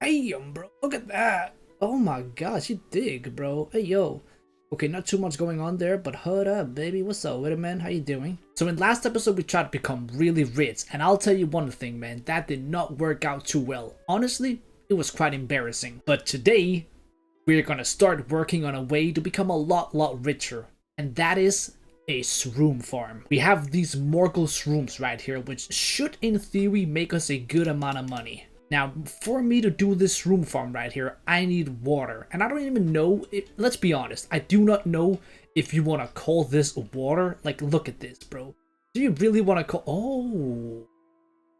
Hey, bro, look at that. Oh my gosh, you dig, bro. Hey, yo. Okay, not too much going on there, but hold up, baby. What's up with it, man? How you doing? So in last episode, we tried to become really rich, and I'll tell you one thing, man. That did not work out too well. Honestly, it was quite embarrassing. But today, we're gonna start working on a way to become a lot richer. And that is a shroom farm. We have these Morgul shrooms right here, which should, in theory, make us a good amount of money. Now, for me to do this room farm right here, I need water. And I don't even know, let's be honest, I do not know if you want to call this water. Like, look at this, bro. Do you really want to call... Oh,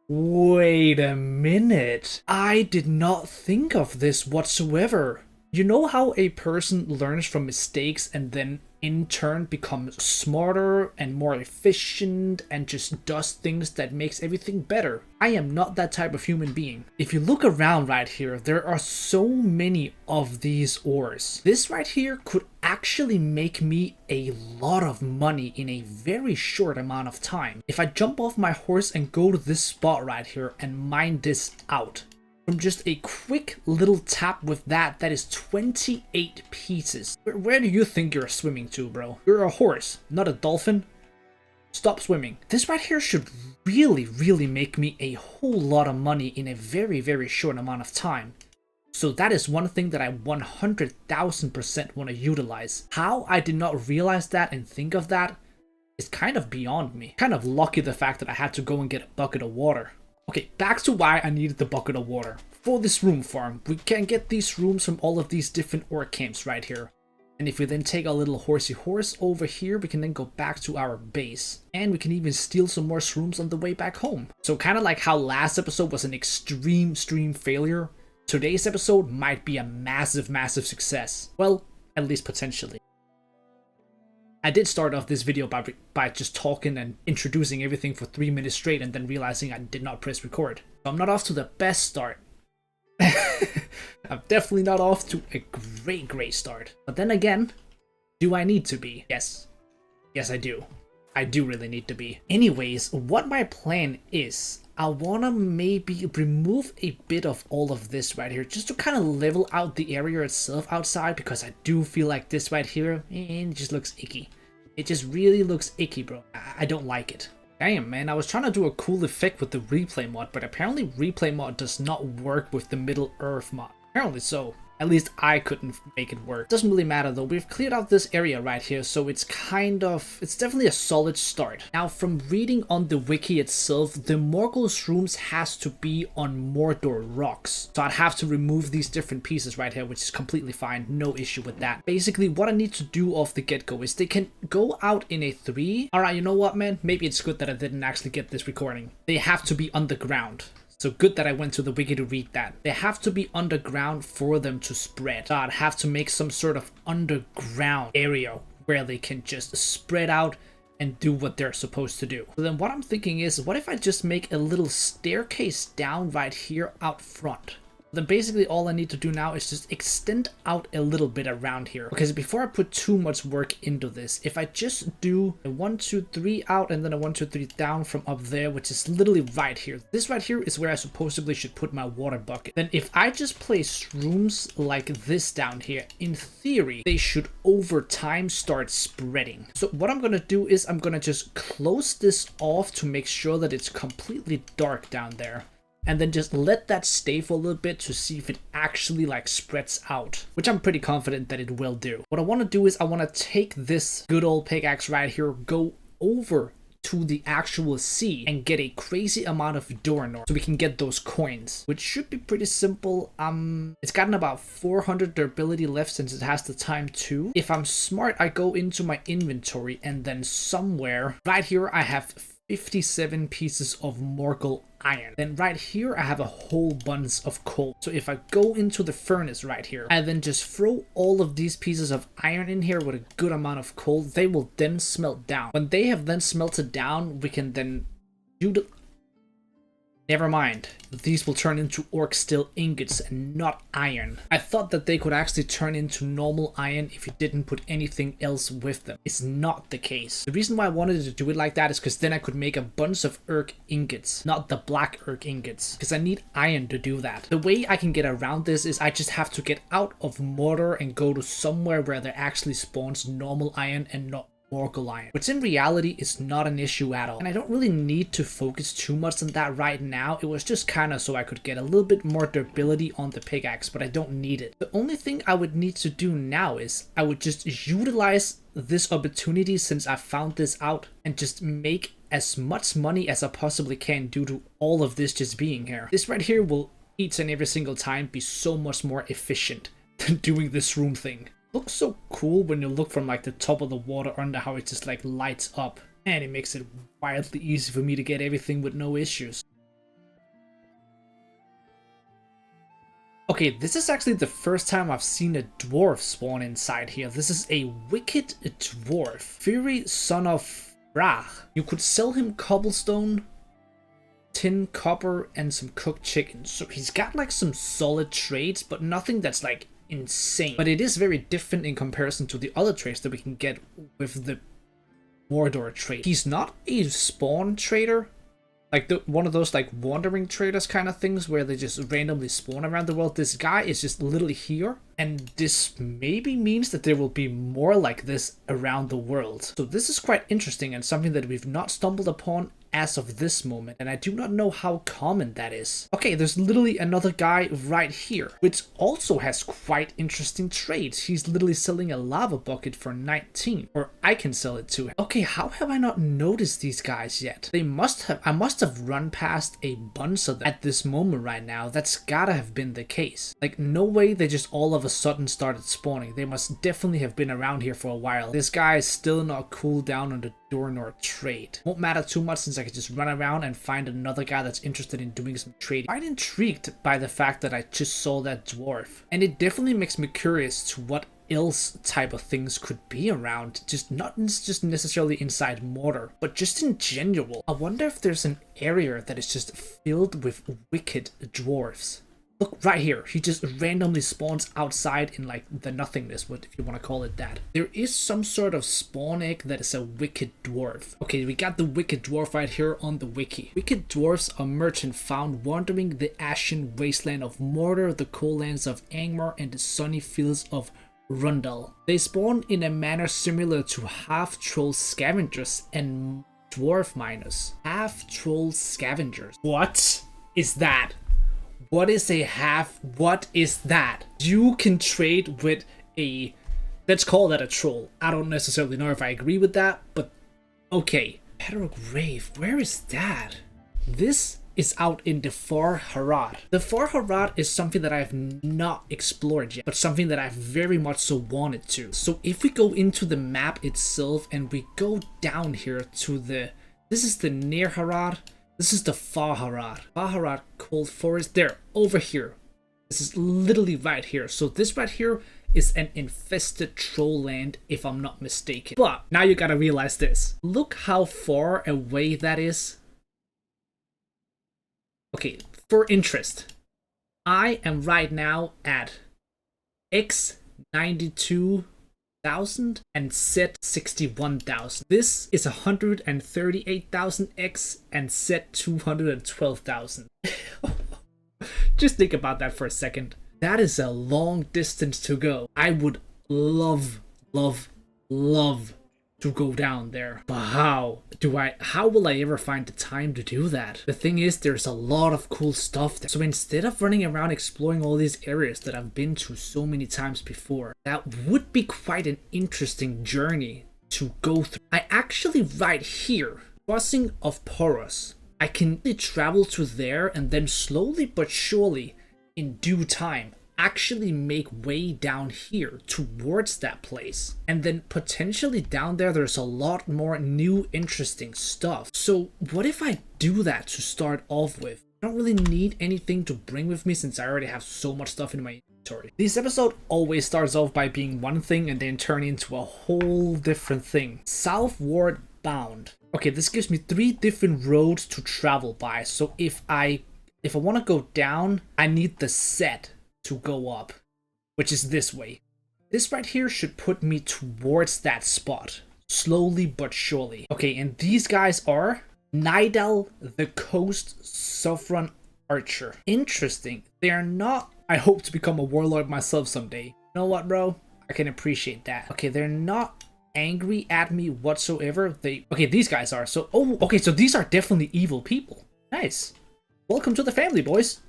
wait a minute. I did not think of this whatsoever. You know how a person learns from mistakes and then in turn becomes smarter and more efficient and just does things that makes everything better? I am not that type of human being. If you look around right here, there are so many of these ores. This right here could actually make me a lot of money in a very short amount of time. If I jump off my horse and go to this spot right here and mine this out, from just a quick little tap with that is 28 pieces. Where do you think you're swimming to, bro? You're a horse, not a dolphin. Stop swimming. This right here should really make me a whole lot of money in a very short amount of time. So that is one thing that I 100,000% want to utilize. How I did not realize that and think of that is kind of beyond me. Kind of lucky the fact that I had to go and get a bucket of water. Okay, back to why I needed the bucket of water. For this room farm, we can get these rooms from all of these different ore camps right here. And if we then take a little horsey horse over here, we can then go back to our base. And we can even steal some more shrooms on the way back home. So kind of like how last episode was an extreme failure, today's episode might be a massive success. Well, at least potentially. I did start off this video by just talking and introducing everything for 3 minutes straight and then realizing I did not press record. So I'm not off to the best start. I'm definitely not off to a great start. But then again, do I need to be? Yes. Yes, I do. I do really need to be. Anyways, what my plan is, I wanna maybe remove a bit of all of this right here just to kind of level out the area itself outside, because I do feel like this right here, it just looks icky. It just really looks icky, bro. I don't like it. Damn, man, I was trying to do a cool effect with the replay mod, but apparently replay mod does not work with the Middel-Earth mod. Apparently so. At least I couldn't make it work. Doesn't really matter though, we've cleared out this area right here, so it's definitely a solid start. Now, from reading on the wiki itself, the Morgul shrooms has to be on Mordor rocks. So I'd have to remove these different pieces right here, which is completely fine, no issue with that. Basically, what I need to do off the get-go is they can go out in a 3. Alright, you know what, man? Maybe it's good that I didn't actually get this recording. They have to be underground. So good that I went to the wiki to read that. They have to be underground for them to spread. So I'd have to make some sort of underground area where they can just spread out and do what they're supposed to do. So then what I'm thinking is, what if I just make a little staircase down right here out front? Then basically all I need to do now is just extend out a little bit around here. Because before I put too much work into this, if I just do a 1, 2, 3 out and then a 1, 2, 3 down from up there, which is literally right here. This right here is where I supposedly should put my water bucket. Then if I just place shrooms like this down here, in theory, they should over time start spreading. So what I'm gonna do is I'm gonna just close this off to make sure that it's completely dark down there. And then just let that stay for a little bit to see if it actually like spreads out, which I'm pretty confident that it will do. What I want to do is I want to take this good old pickaxe right here, go over to the actual sea and get a crazy amount of Doranor so we can get those coins, which should be pretty simple. It's gotten about 400 durability left since it has the time 2. If I'm smart, I go into my inventory and then somewhere right here I have 57 pieces of Morgul iron. Then right here I have a whole bunch of coal. So if I go into the furnace right here and then just throw all of these pieces of iron in here with a good amount of coal, they will then smelt down. When they have then smelted down, we can then Never mind, these will turn into orc steel ingots and not iron. I thought that they could actually turn into normal iron if you didn't put anything else with them. It's not the case. The reason why I wanted to do it like that is because then I could make a bunch of erg ingots, not the black erg ingots, because I need iron to do that. The way I can get around this is I just have to get out of Mordor and go to somewhere where there actually spawns normal iron and not Morgul iron, which in reality is not an issue at all. And I don't really need to focus too much on that right now. It was just kind of so I could get a little bit more durability on the pickaxe, but I don't need it. The only thing I would need to do now is I would just utilize this opportunity since I found this out and just make as much money as I possibly can due to all of this just being here. This right here will each and every single time be so much more efficient than doing this room thing. Looks so cool when you look from like the top of the water under how it just like lights up, and it makes it wildly easy for me to get everything with no issues. Okay, this is actually the first time I've seen a dwarf spawn inside here. This is a wicked dwarf, Fury, son of Brach. You could sell him cobblestone, tin, copper, and some cooked chicken. So he's got like some solid trades, but nothing that's like insane. But it is very different in comparison to the other trades that we can get with the Mordor trade. He's not a spawn trader, like one of those like wandering traders kind of things where they just randomly spawn around the world. This guy is just literally here, and this maybe means that there will be more like this around the world. So this is quite interesting and something that we've not stumbled upon as of this moment, and I do not know how common that is. Okay, there's literally another guy right here, which also has quite interesting trades. He's literally selling a lava bucket for 19, or I can sell it to him. Okay, how have I not noticed these guys yet? I must have run past a bunch of them at this moment right now. That's gotta have been the case. Like, no way they just all of a sudden started spawning. They must definitely have been around here for a while. This guy is still not cooled down on the Dornor trade. Won't matter too much since I can just run around and find another guy that's interested in doing some trading. I'm quite intrigued by the fact that I just saw that dwarf, and it definitely makes me curious to what else type of things could be around, just not just necessarily inside Mordor, but just in general. I wonder if there's an area that is just filled with wicked dwarfs. Look right here, he just randomly spawns outside in like the nothingness, if you want to call it that. There is some sort of spawn egg that is a wicked dwarf. Okay, we got the wicked dwarf right here on the wiki. Wicked dwarfs are merchant found wandering the ashen wasteland of Mordor, the cold lands of Angmar, and the sunny fields of Rundal. They spawn in a manner similar to half-troll scavengers and dwarf miners. Half-troll scavengers. What is that? What is what is that? You can trade with a, let's call that a troll. I don't necessarily know if I agree with that, but okay. Pedro Grave, where is that? This is out in the Far Harad. The Far Harad is something that I have not explored yet, but something that I very much so wanted to. So if we go into the map itself and we go down here to this is the Near Harad. This is the Far Harad. Far Harad Cold Forest. There, over here. This is literally right here. So this right here is an infested troll land, if I'm not mistaken. But now you gotta realize this. Look how far away that is. Okay, for interest, I am right now at X92,000 and set 61,000. This is 138,000 X and set 212,000. Just think about that for a second. That is a long distance to go. I would love to go down there. But how will I ever find the time to do that? The thing is, there's a lot of cool stuff there. So instead of running around exploring all these areas that I've been to so many times before, that would be quite an interesting journey to go through. I actually right here, crossing of Poros, I can travel to there and then slowly but surely, in due time, actually make way down here towards that place, and then potentially down there's a lot more new interesting stuff. So what if I do that to start off with? I don't really need anything to bring with me since I already have so much stuff in my inventory. This episode always starts off by being one thing and then turn into a whole different thing. Southward bound. Okay, this gives me 3 different roads to travel by. So if I want to go down, I need the set to go up, which is this way. This right here should put me towards that spot, slowly but surely. Okay, and these guys are Nidal, the Coast Sovereign Archer. Interesting. They are not... I hope to become a warlord myself someday. You know what, bro? I can appreciate that. Okay, they're not angry at me whatsoever. Okay, these guys are. So, oh, okay, so these are definitely evil people. Nice. Welcome to the family, boys.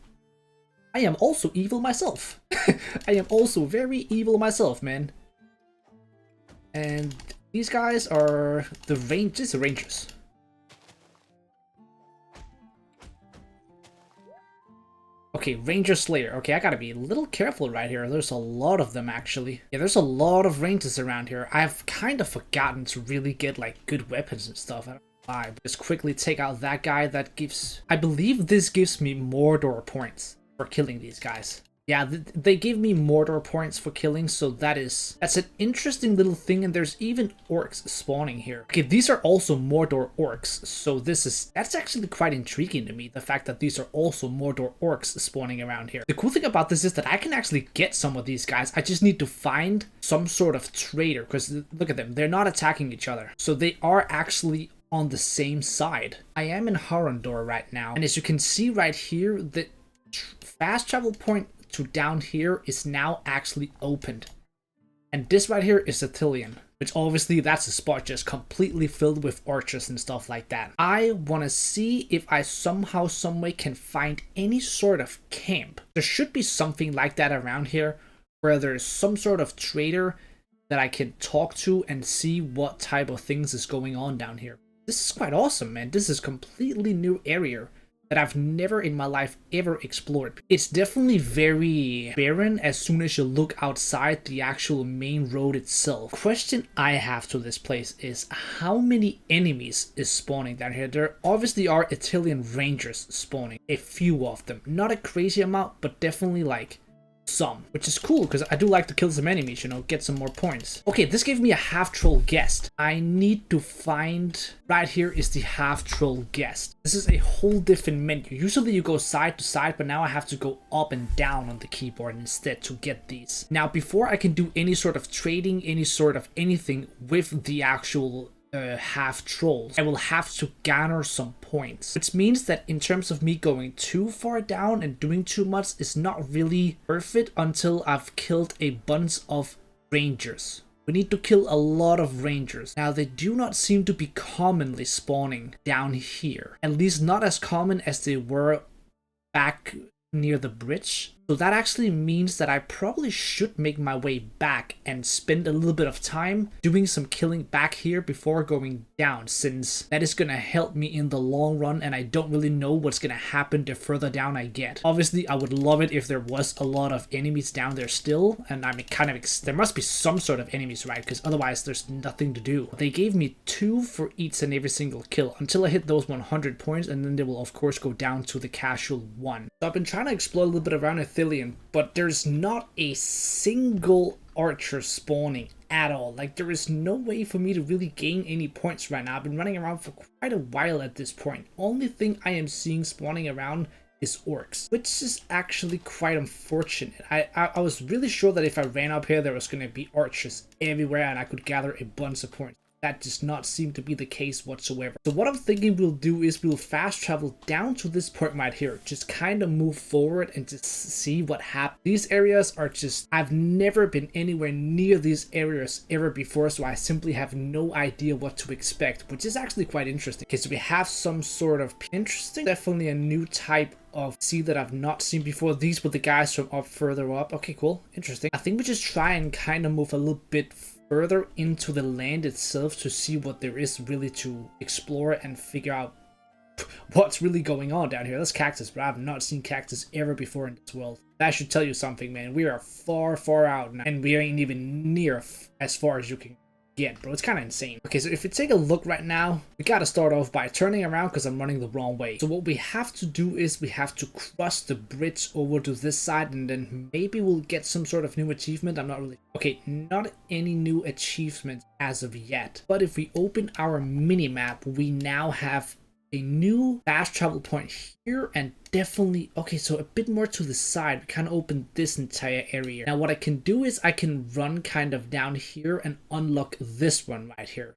I am also evil myself. I am also very evil myself, man. And these guys are the Rangers. Okay, Ranger Slayer. Okay, I gotta be a little careful right here. There's a lot of them, actually. Yeah, there's a lot of Rangers around here. I've kind of forgotten to really get, like, good weapons and stuff. I don't know why. But just quickly take out that guy. That gives... I believe this gives me Mordor points for killing these guys. Yeah, they give me Mordor points for killing, so that's an interesting little thing, and there's even orcs spawning here. Okay, these are also Mordor orcs, so that's actually quite intriguing to me, the fact that these are also Mordor orcs spawning around here. The cool thing about this is that I can actually get some of these guys. I just need to find some sort of trader, because look at them, they're not attacking each other. So they are actually on the same side. I am in Harad right now, and as you can see right here, the fast travel point to down here is now actually opened. And this right here is Ithilien, which obviously that's a spot just completely filled with archers and stuff like that. I want to see if I somehow, someway can find any sort of camp. There should be something like that around here where there's some sort of trader that I can talk to and see what type of things is going on down here. This is quite awesome, man. This is a completely new area that I've never in my life ever explored. It's definitely very barren as soon as you look outside the actual main road itself. Question I have to this place is how many enemies is spawning down here? There obviously are Ithilien Rangers spawning, a few of them. Not a crazy amount, but definitely like some, which is cool because I do like to kill some enemies, you know, get some more points. Okay, this gave me a half-troll guest. I need to find... Right here is the half-troll guest. This is a whole different menu. Usually you go side to side, but now I have to go up and down on the keyboard instead to get these. Now, before I can do any sort of trading, any sort of anything with the actual half trolls, I will have to garner some points, which means that in terms of me going too far down and doing too much is not really worth it until I've killed a bunch of rangers. We need to kill a lot of rangers. Now, they do not seem to be commonly spawning down here, at least not as common as they were back near the bridge. So that actually means that I probably should make my way back and spend a little bit of time doing some killing back here before going down, since that is gonna help me in the long run, and I don't really know what's gonna happen the further down I get. Obviously, I would love it if there was a lot of enemies down there still, and I'm kind of there must be some sort of enemies, right? Because otherwise there's nothing to do. They gave me 2 for each and every single kill until I hit those 100 points, and then they will of course go down to the casual 1. So I've been trying to explore a little bit around Ithilien, but there's not a single archer spawning at all. Like, there is no way for me to really gain any points right now. I've been running around for quite a while at this point. Only thing I am seeing spawning around is orcs, which is actually quite unfortunate. I was really sure that if I ran up here there was going to be archers everywhere and I could gather a bunch of points. That does not seem to be the case whatsoever. So what I'm thinking we'll do is we'll fast travel down to this point right here. Just kind of move forward and just see what happens. These areas are just... I've never been anywhere near these areas ever before, so I simply have no idea what to expect, which is actually quite interesting. Okay, so we have some sort of interesting, definitely a new type of sea that I've not seen before. These were the guys from up further up. Okay, cool. Interesting. I think we just try and kind of move a little bit further into the land itself to see what there is really to explore and figure out what's really going on down here. That's cactus, but I've not seen cactus ever before in this world. That should tell you something, man. We are far, far out now, and we ain't even near as far as you can. get, bro. It's kind of insane. Okay, so if you take a look right now, we gotta start off by turning around because I'm running the wrong way. So what we have to do is we have to cross the bridge over to this side, and then maybe we'll get some sort of new achievement. I'm not really... Okay, not any new achievements as of yet. But if we open our mini-map, we now have a new fast travel point here, and definitely, okay, so a bit more to the side. We kind of open this entire area. Now what I can do is I can run kind of down here and unlock this one right here,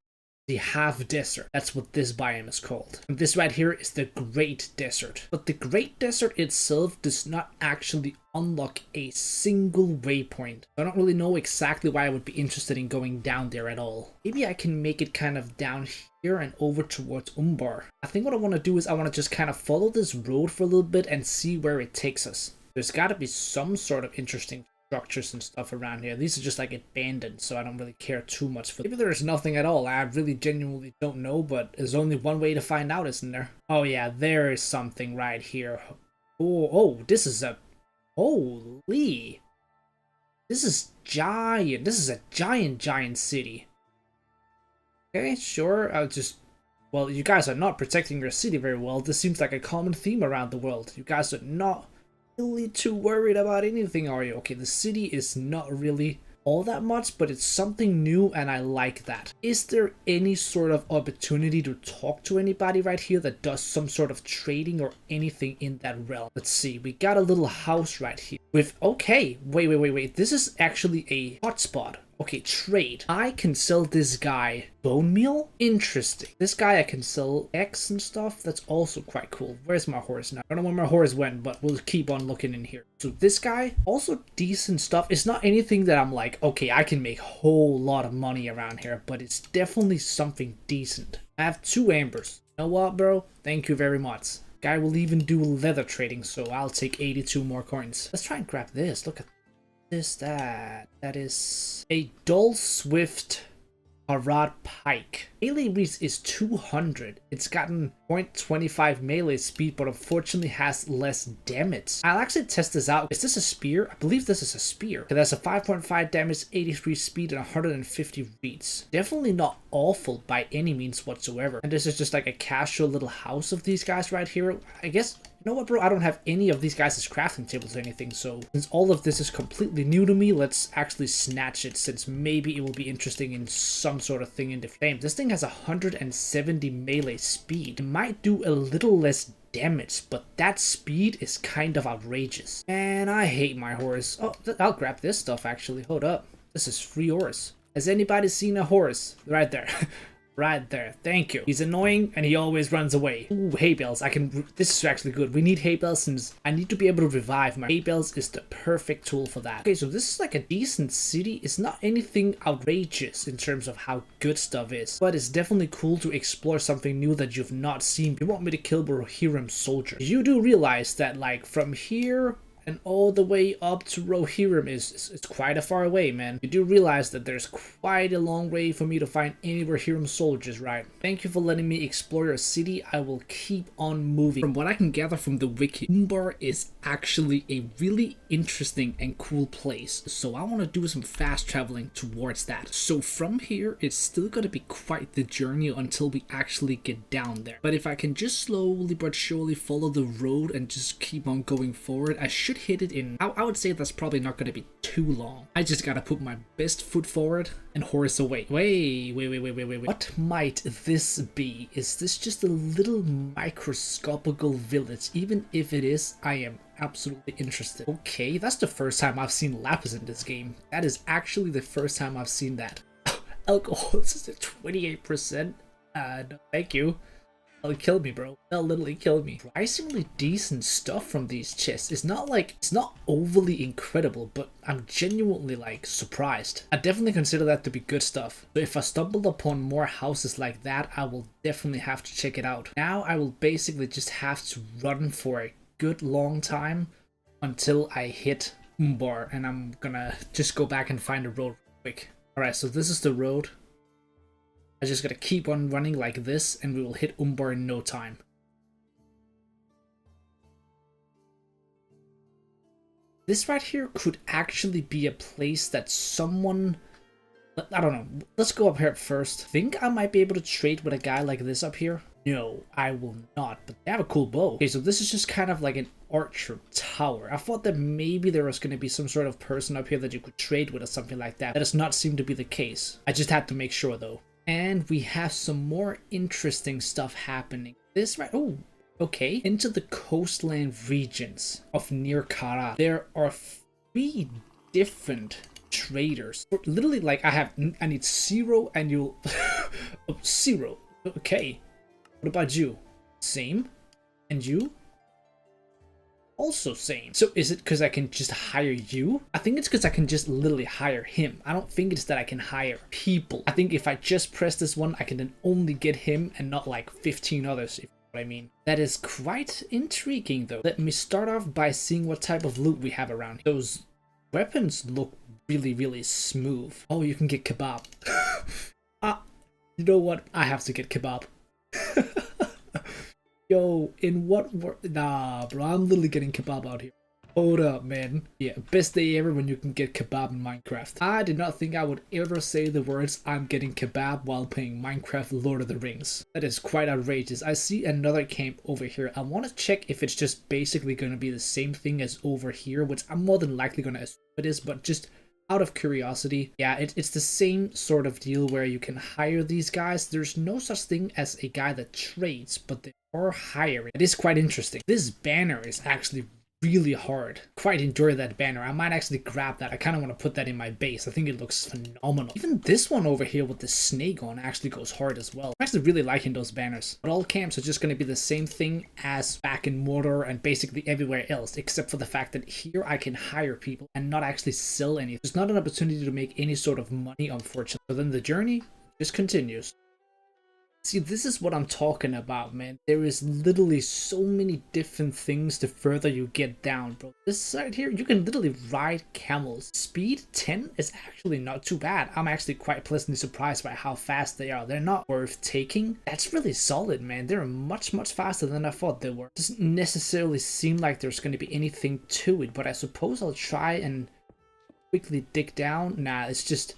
the half desert. That's what this biome is called. And this right here is the Great Desert. But the Great Desert itself does not actually unlock a single waypoint. I don't really know exactly why I would be interested in going down there at all. Maybe I can make it kind of down here and over towards Umbar. I think what I want to do is I want to just kind of follow this road for a little bit and see where it takes us. There's got to be some sort of interesting structures and stuff around here. These are just like abandoned, so I don't really care too much for them. Maybe there's nothing at all. I really genuinely don't know, but there's only one way to find out, isn't there? Oh yeah, there is something right here. Oh, this is a... Holy! This is giant. This is a giant city. Okay, sure. I'll just... Well, you guys are not protecting your city very well. This seems like a common theme around the world. You guys are not really too worried about anything, are you? Okay, the city is not really all that much, but it's something new and I like that. Is there any sort of opportunity to talk to anybody right here that does some sort of trading or anything in that realm? Let's see, we got a little house right here with, okay, wait, this is actually a hotspot. Okay, trade. I can sell this guy bone meal? Interesting. This guy I can sell eggs and stuff. That's also quite cool. Where's my horse now? I don't know where my horse went, but we'll keep on looking in here. So this guy, also decent stuff. It's not anything that I'm like, okay, I can make a whole lot of money around here, but it's definitely something decent. I have 2 ambers. You know what, bro? Thank you very much. Guy will even do leather trading, so I'll take 82 more coins. Let's try and grab this. Look at this, that is a dull swift Harad pike. Melee reach is 200. It's gotten 0.25 melee speed, but unfortunately has less damage. I'll actually test this out. Is this a spear? I believe this is a spear. Okay, that's a 5.5 damage, 83 speed, and 150 reach. Definitely not awful by any means whatsoever. And this is just like a casual little house of these guys right here. I guess, you know what, bro? I don't have any of these guys as crafting tables or anything, so since all of this is completely new to me, let's actually snatch it, since maybe it will be interesting in some sort of thing in the flame. This thing has 170 melee speed. It might do a little less damage, but that speed is kind of outrageous. And I hate my horse. Oh, I'll grab this stuff actually. Hold up. This is free horse. Has anybody seen a horse? Right there. Right there. Thank you. He's annoying and he always runs away. Ooh, hay bales. This is actually good. We need hay bales since I need to be able to revive. My hay bales is the perfect tool for that. Okay, so this is like a decent city. It's not anything outrageous in terms of how good stuff is, but it's definitely cool to explore something new that you've not seen. You want me to kill Rohirrim soldiers. You do realize that like from here and all the way up to Rohirrim it's quite a far away, man. You do realize that there's quite a long way for me to find any Rohirrim soldiers, right? Thank you for letting me explore your city. I will keep on moving. From what I can gather from the wiki, Umbar is actually a really interesting and cool place. So I want to do some fast traveling towards that. So from here, it's still going to be quite the journey until we actually get down there. But if I can just slowly but surely follow the road and just keep on going forward, I should hit it in, I would say that's probably not going to be too long. I just gotta put my best foot forward and horse away. Wait. What might this be? Is this just a little microscopical village? Even if it is, I am absolutely interested. Okay, that's the first time I've seen lapis in this game. That is actually the first time I've seen that. Alcohol, this is at 28%. No, thank you. That'll kill me, bro. That'll literally kill me. Surprisingly decent stuff from these chests. It's not overly incredible, but I'm genuinely like surprised. I definitely consider that to be good stuff. So if I stumble upon more houses like that, I will definitely have to check it out. Now I will basically just have to run for a good long time until I hit Umbar, and I'm gonna just go back and find a road real quick. Alright, so this is the road. I just gotta keep on running like this and we will hit Umbar in no time. This right here could actually be a place that someone I don't know. Let's go up here first. Think I might be able to trade with a guy like this up here? No, I will not, but they have a cool bow. Okay, so this is just kind of like an archer tower. I thought that maybe there was going to be some sort of person up here that you could trade with or something like that. That does not seem to be the case. I just had to make sure though. And we have some more interesting stuff happening. This right, oh, okay. Into the coastland regions of near Harad, there are 3 different traders. Literally, like I need 0 and you'll 0. Okay. What about you? Same. And you? Also same. So is it because I can just hire you? I think it's because I can just literally hire him. I don't think it's that I can hire people. I think if I just press this one, I can then only get him and not like 15 others, if you know what I mean. That is quite intriguing though. Let me start off by seeing what type of loot we have around. Those weapons look really, really smooth. Oh, you can get kebab. You know what? I have to get kebab. Yo, in what world? Nah, bro, I'm literally getting kebab out here. Hold up, man. Yeah, best day ever when you can get kebab in Minecraft. I did not think I would ever say the words I'm getting kebab while playing Minecraft Lord of the Rings. That is quite outrageous. I see another camp over here. I want to check if it's just basically going to be the same thing as over here, which I'm more than likely going to assume it is, but just out of curiosity, yeah, it's the same sort of deal where you can hire these guys. There's no such thing as a guy that trades, but they are hiring. It is quite interesting. This banner is actually really hard. Quite enjoy that banner. I might actually grab that. I kind of want to put that in my base. I think it looks phenomenal. Even this one over here with the snake on actually goes hard as well. I'm actually really liking those banners. But all camps are just going to be the same thing as back in Mordor and basically everywhere else, except for the fact that here I can hire people and not actually sell anything. There's not an opportunity to make any sort of money, unfortunately. So then the journey just continues. See, this is what I'm talking about, man. There is literally so many different things the further you get down, bro. This side here, you can literally ride camels. Speed 10 is actually not too bad. I'm actually quite pleasantly surprised by how fast they are. They're not worth taking. That's really solid, man. They're much, much faster than I thought they were. Doesn't necessarily seem like there's going to be anything to it, but I suppose I'll try and quickly dig down. Nah, it's just...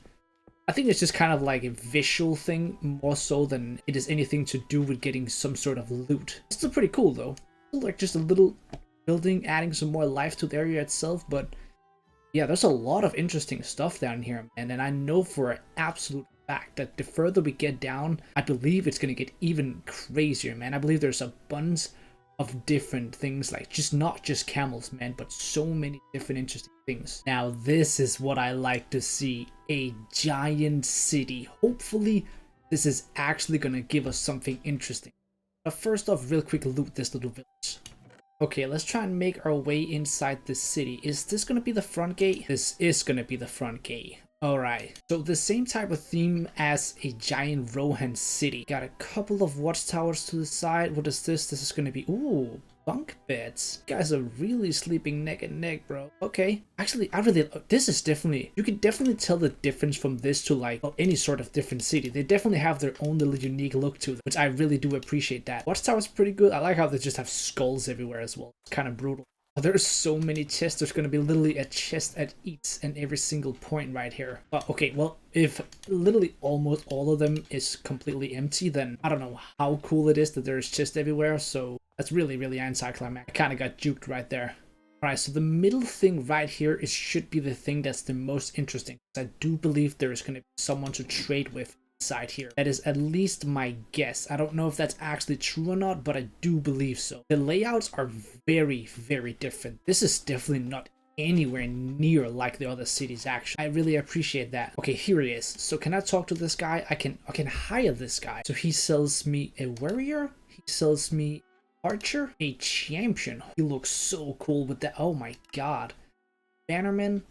I think it's just kind of like a visual thing more so than it is anything to do with getting some sort of loot. It's still pretty cool though. Like just a little building adding some more life to the area itself, but yeah, there's a lot of interesting stuff down here, man. And I know for an absolute fact that the further we get down, I believe it's going to get even crazier, man. I believe there's a bunch of different things, like not just camels, man, but so many different interesting things. Now this is what I like to see, a giant city. Hopefully this is actually gonna give us something interesting. But first off, real quick, loot this little village. Okay, let's try and make our way inside the city. Is this gonna be the front gate? This is gonna be the front gate. Alright, so the same type of theme as a giant Rohan city. Got a couple of watchtowers to the side. What is this? This is gonna be, ooh, bunk beds. You guys are really sleeping neck and neck, bro. Okay, actually, this is definitely, you can definitely tell the difference from this to like any sort of different city. They definitely have their own little unique look to them, which I really do appreciate that. Watchtower's pretty good. I like how they just have skulls everywhere as well. It's kind of brutal. There's so many chests. There's going to be literally a chest at each and every single point right here. Okay, well, if literally almost all of them is completely empty, then I don't know how cool it is that there's chests everywhere. So that's really, really anticlimactic. I kind of got juked right there. Alright, so the middle thing right here should be the thing that's the most interesting. I do believe there is going to be someone to trade with side here. That is at least my guess. I don't know if that's actually true or not, but I do believe so. The layouts are very, very different. This is definitely not anywhere near like the other cities actually. I really appreciate that. Okay, here it is. So can I talk to this guy? I can hire this guy. So he sells me a warrior. He sells me archer, a champion. He looks so cool with that. Oh my god. Bannerman.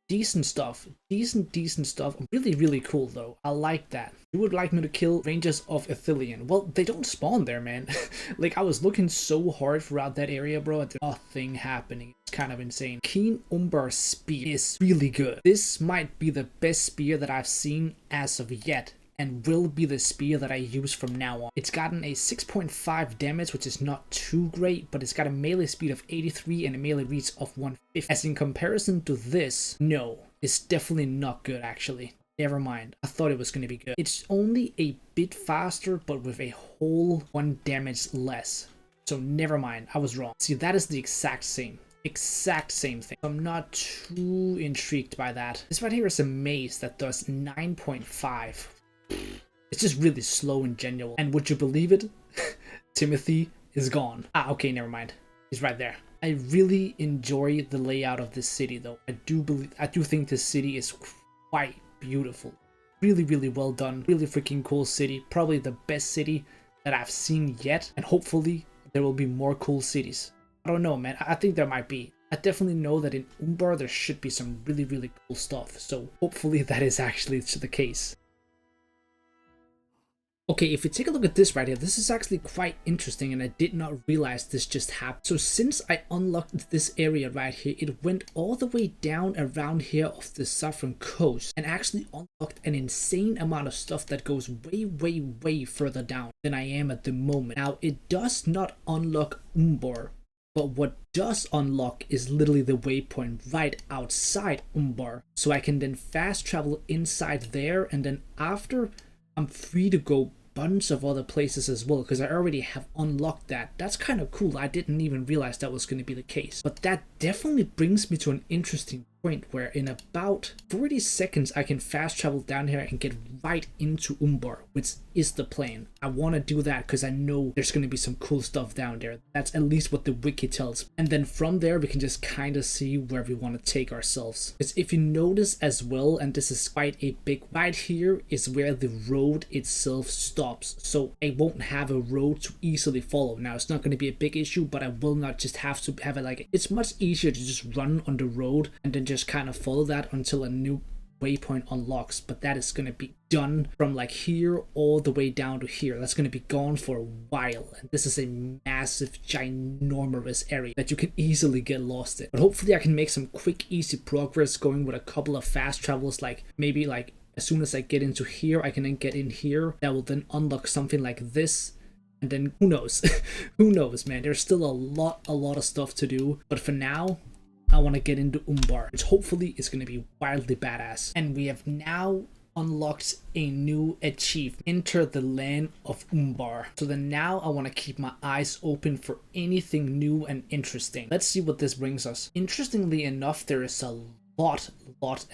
Decent stuff. Decent stuff. Really, really cool though. I like that. You would like me to kill Rangers of Ithilien. Well, they don't spawn there, man. Like, I was looking so hard throughout that area, bro, and there's nothing happening. It's kind of insane. Keen Umbar spear is really good. This might be the best spear that I've seen as of yet, and will be the spear that I use from now on. It's gotten a 6.5 damage, which is not too great, but it's got a melee speed of 83 and a melee reach of 150. As in comparison to this, no, it's definitely not good actually. Never mind. I thought it was going to be good. It's only a bit faster, but with a whole 1 damage less. So never mind. I was wrong. See, that is the exact same. Exact same thing. I'm not too intrigued by that. This right here is a mace that does 9.5. It's just really slow in general. And would you believe it? Timothy is gone. Ah, okay, never mind. He's right there. I really enjoy the layout of this city though. I do think this city is quite beautiful. Really, really well done. Really freaking cool city. Probably the best city that I've seen yet. And hopefully there will be more cool cities. I don't know, man. I think there might be. I definitely know that in Umbar there should be some really, really cool stuff. So hopefully that is actually the case. Okay, if you take a look at this right here, this is actually quite interesting and I did not realize this just happened. So since I unlocked this area right here, it went all the way down around here off the southern coast and actually unlocked an insane amount of stuff that goes way, way, way further down than I am at the moment. Now, it does not unlock Umbar, but what does unlock is literally the waypoint right outside Umbar. So I can then fast travel inside there and then after I'm free to go bunch of other places as well because I already have unlocked that. That's kind of cool. I didn't even realize that was going to be the case. But that definitely brings me to an interesting point where in about 40 seconds I can fast travel down here and get right into Umbar, which is the plan. I want to do that because I know there's going to be some cool stuff down there. That's at least what the wiki tells me. And then from there we can just kind of see where we want to take ourselves. Because if you notice as well, and this is quite a big, right here is where the road itself stops. So I won't have a road to easily follow. Now it's not going to be a big issue, but I will not just have to have it like, it's much easier to just run on the road and then just kind of follow that until a new waypoint unlocks. But that is going to be done from like here all the way down to here. That's going to be gone for a while, and this is a massive ginormous area that you can easily get lost in. But hopefully I can make some quick easy progress going with a couple of fast travels, like maybe like as soon as I get into here I can then get in here. That will then unlock something like this. And then who knows? Who knows, man? There's still a lot of stuff to do. But for now, I want to get into Umbar, which hopefully is going to be wildly badass. And we have now unlocked a new achievement. Enter the land of Umbar. So then now I want to keep my eyes open for anything new and interesting. Let's see what this brings us. Interestingly enough, there is a lot,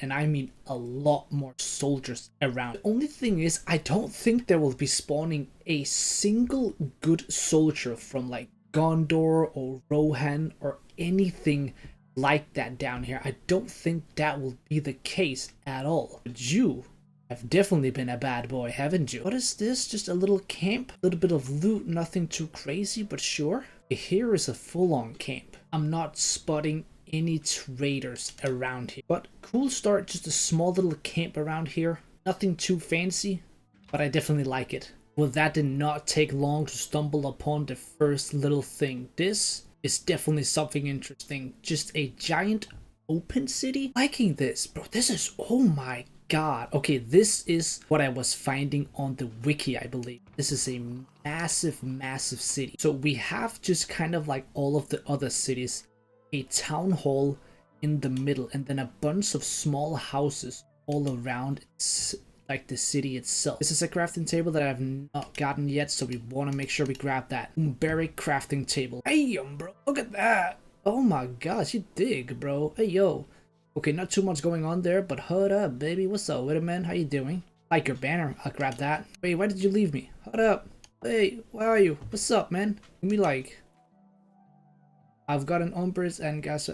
and I mean a lot more soldiers around. The only thing is, I don't think there will be spawning a single good soldier from like Gondor or Rohan or anything like that down here. I don't think that will be the case at all. But you have definitely been a bad boy, haven't you? What is this? Just a little camp? A little bit of loot, nothing too crazy, but sure. Here is a full-on camp. I'm not spotting any traders around here, but cool start. Just a small little camp around here. Nothing too fancy, but I definitely like it. Well, that did not take long to stumble upon the first little thing. This is definitely something interesting. Just a giant open city. Liking this, bro. This is, oh my god. Okay, this is what I was finding on the wiki, I believe. This is a massive city. So we have just kind of like all of the other cities, a town hall in the middle, and then a bunch of small houses all around like the city itself. This is a crafting table that I have not gotten yet, so we want to make sure we grab that. Berry crafting table. Hey, bro, look at that. Oh my gosh, you dig, bro. Hey, yo. Okay, not too much going on there, but Harad, baby. What's up, man? How you doing? Like your banner. I'll grab that. Wait, why did you leave me? Harad. Hey, where are you? What's up, man? Give me like... I've got an Umbers and gas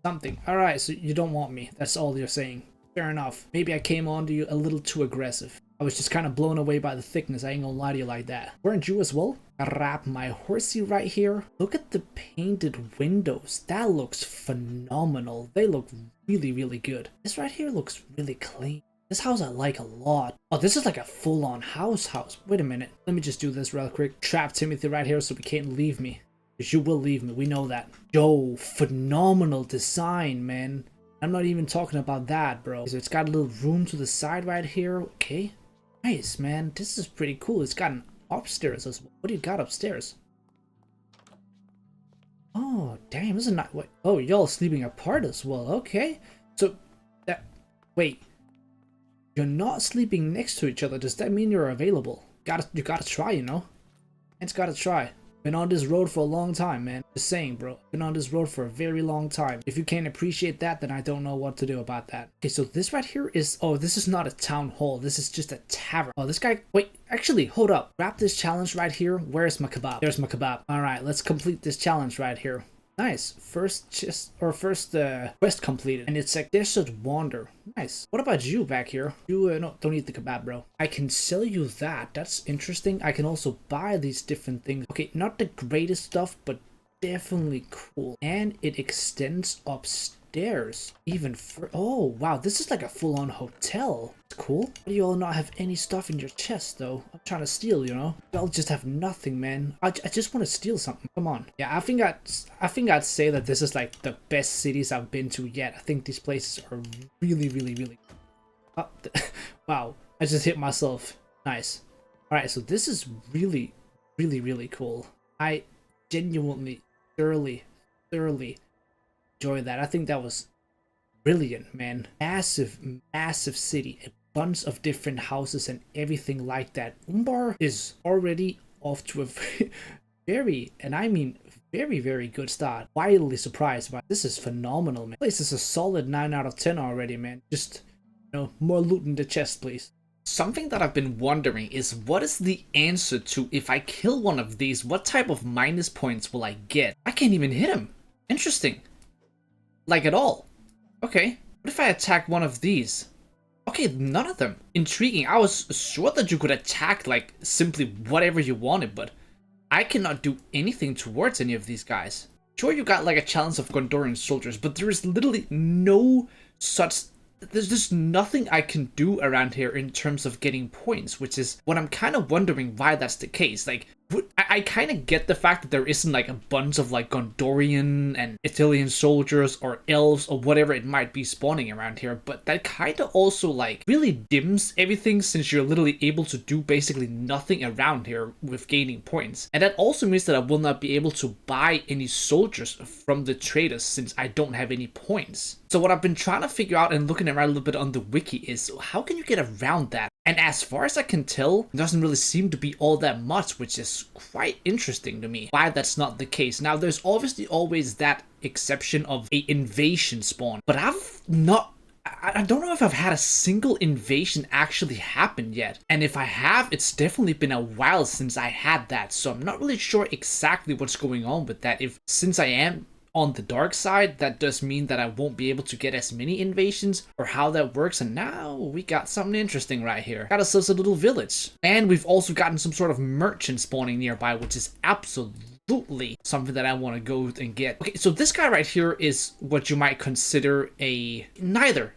something. Alright, so you don't want me. That's all you're saying. Fair enough. Maybe I came on to you a little too aggressive. I was just kind of blown away by the thickness. I ain't gonna lie to you like that. Weren't you as well? I wrap my horsey right here. Look at the painted windows. That looks phenomenal. They look really good. This right here looks really clean. This house I like a lot. Oh, this is like a full-on house. Wait a minute. Let me just do this real quick. Trap Timothy right here so he can't leave me. Because you will leave me. We know that. Yo, phenomenal design, man. I'm not even talking about that, bro. So it's got a little room to the side right here. Okay. Nice, man. This is pretty cool. It's got an upstairs as well. What do you got upstairs? Oh, damn. This is not... Wait. Oh, y'all sleeping apart as well. Okay. So, that... Wait. You're not sleeping next to each other. Does that mean you're available? You gotta try, you know? Man's gotta try. Been on this road for a long time, man. Just saying, bro. Been on this road for a very long time. If you can't appreciate that, then I don't know what to do about that. Okay, so this right here is... Oh, this is not a town hall. This is just a tavern. Oh, this guy... Wait, actually, hold up. Grab this challenge right here. Where's my kebab? There's my kebab. Alright, let's complete this challenge right here. Nice. First quest completed. And it's a desert wander. Nice. What about you back here? You, no, don't eat the kebab, bro. I can sell you that. That's interesting. I can also buy these different things. Okay, not the greatest stuff, but definitely cool. And it extends upstairs. Even for... Oh, wow. This is like a full-on hotel. It's cool. Why do you all not have any stuff in your chest, though? I'm trying to steal, you know? Y'all just have nothing, man. I just want to steal something. Come on. Yeah, I think I'd say that this is like the best cities I've been to yet. I think these places are really, really, really... Oh, wow. I just hit myself. Nice. Alright, so this is really, really, really cool. I genuinely, thoroughly enjoy that. I think that was brilliant, man. Massive city. A bunch of different houses and everything like that. Umbar is already off to a very, and I mean very, very good start. Wildly surprised by this. Is phenomenal, man. This is a solid 9 out of 10 already, man. Just, you know, more loot in the chest, please. Something that I've been wondering is what is the answer to if I kill one of these, what type of minus points will I get? I can't even hit him. Interesting. Like at all. Okay. What if I attack one of these? Okay, none of them. Intriguing. I was sure that you could attack like simply whatever you wanted, but I cannot do anything towards any of these guys. Sure, you got like a challenge of Gondorian soldiers, but there is literally no such... There's just nothing I can do around here in terms of getting points, which is what I'm kind of wondering why that's the case. Like, I kind of get the fact that there isn't like a bunch of like Gondorian and Italian soldiers or elves or whatever it might be spawning around here, but that kind of also like really dims everything since you're literally able to do basically nothing around here with gaining points. And that also means that I will not be able to buy any soldiers from the traders since I don't have any points. So what I've been trying to figure out and looking around a little bit on the wiki is how can you get around that? And as far as I can tell, it doesn't really seem to be all that much, which is quite interesting to me. Why that's not the case. Now, there's obviously always that exception of a invasion spawn, but I don't know if I've had a single invasion actually happen yet. And if I have, it's definitely been a while since I had that. So I'm not really sure exactly what's going on with that. Since I am on the dark side, that does mean that I won't be able to get as many invasions or how that works. And now we got something interesting right here. Got ourselves a little village. And we've also gotten some sort of merchant spawning nearby, which is absolutely something that I want to go and get. Okay, so this guy right here is what you might consider a... Neither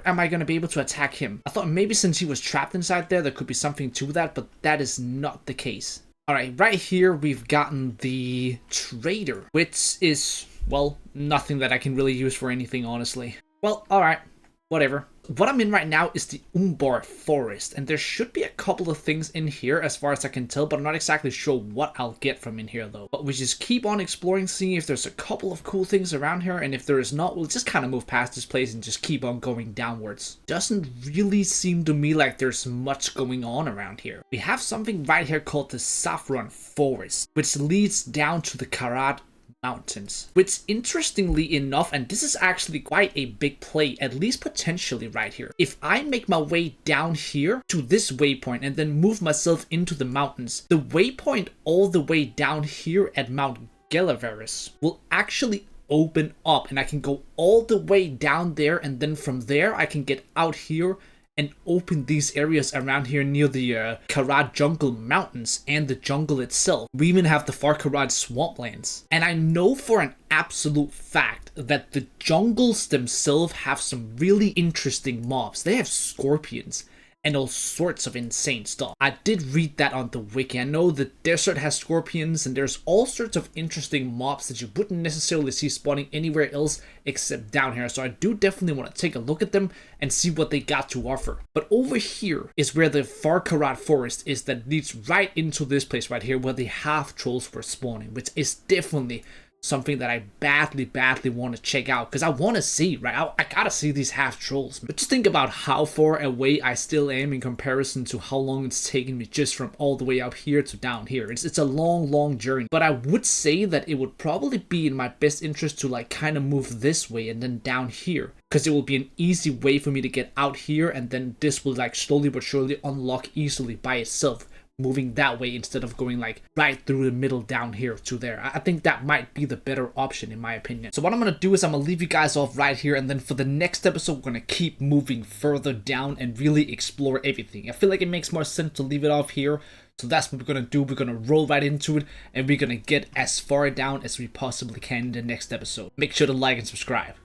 am I going to be able to attack him. I thought maybe since he was trapped inside there could be something to that, but that is not the case. Alright, right here we've gotten the trader, which is... well, nothing that I can really use for anything, honestly. Well, alright. Whatever. What I'm in right now is the Umbar forest, and there should be a couple of things in here as far as I can tell, but I'm not exactly sure what I'll get from in here though. But we just keep on exploring, seeing if there's a couple of cool things around here, and if there is not, we'll just kind of move past this place and just keep on going downwards. Doesn't really seem to me like there's much going on around here. We have something right here called the Saffron Forest, which leads down to the Harad Mountains, which interestingly enough, and this is actually quite a big play, at least potentially right here. If I make my way down here to this waypoint and then move myself into the mountains, the waypoint all the way down here at Mount Gelaveris will actually open up and I can go all the way down there, and then from there I can get out here and open these areas around here near the Harad Jungle Mountains and the jungle itself. We even have the Far Harad Swamplands. And I know for an absolute fact that the jungles themselves have some really interesting mobs. They have scorpions and all sorts of insane stuff. I did read that on the wiki. I know the desert has scorpions and there's all sorts of interesting mobs that you wouldn't necessarily see spawning anywhere else except down here. So I do definitely want to take a look at them and see what they got to offer. But over here is where the Far Harad forest is, that leads right into this place right here where the half trolls were spawning, which is definitely something that I badly want to check out, because I want to see, right? I gotta see these half trolls. But just think about how far away I still am in comparison to how long it's taken me just from all the way up here to down here. It's a long journey, but I would say that it would probably be in my best interest to like kind of move this way and then down here, because it will be an easy way for me to get out here, and then this will like slowly but surely unlock easily by itself, moving that way instead of going like right through the middle down here to there. I think that might be the better option in my opinion. So what I'm gonna do is I'm gonna leave you guys off right here, and then for the next episode we're gonna keep moving further down and really explore everything. I feel like it makes more sense to leave it off here. So that's what we're gonna do. We're gonna roll right into it, and we're gonna get as far down as we possibly can in the next episode. Make sure to like and subscribe.